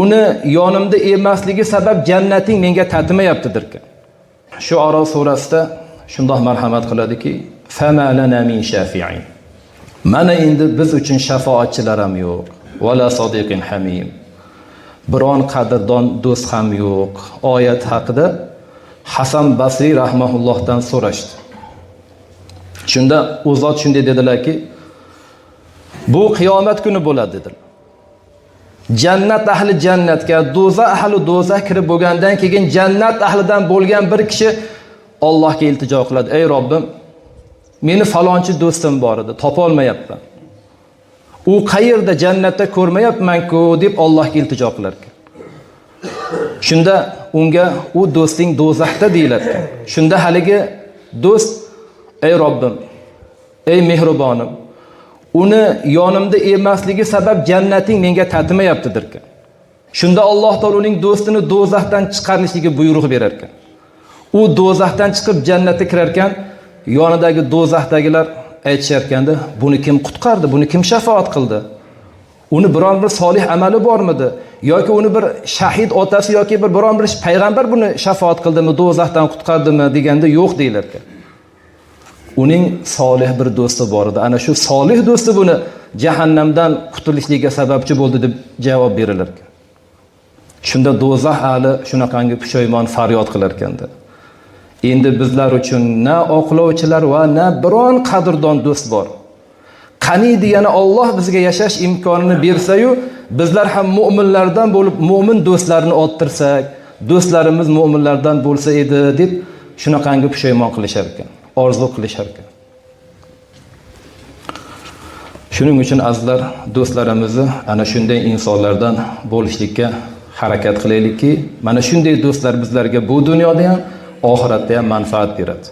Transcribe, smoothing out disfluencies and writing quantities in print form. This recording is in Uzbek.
uni yonimda emasligi sabab jannating menga tatimayaptidir ekan. Shuara surasida shundoq marhamat qiladiki, "Fama lana min shafi'in." Mana endi biz uchun shafoatchilar ham yo'q, wala sodiqin hamim. Biron qadrdon do'st ham yo'q. Oyat haqida Hasan Basri rahimahullohdan so'rashdi. Shunda u zot shunday dedilarki, bu qiyomat kuni bo'ladi dedilar. Jannat ahli jannatga, do'zax ahli do'zax kirib bo'lgandan keyin jannat ahlidan bo'lgan bir kishi Allohga iltijo qiladi. Ey Robbim, meni falonchi do'stim bor edi, topa olmayapman. U qayerda jannatda ko'rmayapman-ku deb Allohga iltijo qilar ekan. Shunda unga u do'sting do'zaxda deyiladi ekan. Shunda haligi do'st, ey Robbim, ey mehribonim, uni yonimda emasligi sabab jannating menga tatimayaptidir ekan. Shunda Alloh taolo uning do'stini do'zaxdan chiqarishiga buyruq berar ekan. U do'zaxdan chiqib jannatga kirar ekan, yonidagi do'zaxdagilar aytishar ekanda, buni kim qutqardi, buni kim shafoat qildi? Uni biron bir solih amali bormidi? Yoki uni bir shahid otasi yoki biron bir payg'ambar buni shafoat qildimi, do'zaxdan qutqardimi deganda yo'q deylar ekan. Uning solih bir do'sti bor edi. Ana shu solih do'sti buni jahannamdan qutulishligiga sababchi bo'ldi deb javob berilar ekan. Shunda do'zax ahli shunaqangi pushaymon faryod qilar ekanda. Endi bizlar uchun na oqlovchilar va na biron qadrdon do'st bor. Qaniydi yana Alloh bizga yashash imkonini bersa-yu, bizlar ham mu'minlardan bo'lib, mu'min do'stlarni orttirsak, do'stlarimiz mu'minlardan bo'lsa edi deb shunaqangi pushaymon qilishar ekan, orzu qilishar ekan. Shuning uchun azizlar, do'stlarimizni ana shunday insonlardan bo'lishlikka harakat qilaylikki, mana shunday do'stlar bizlarga bu dunyoda ham, oxiratda ham manfaat beradi.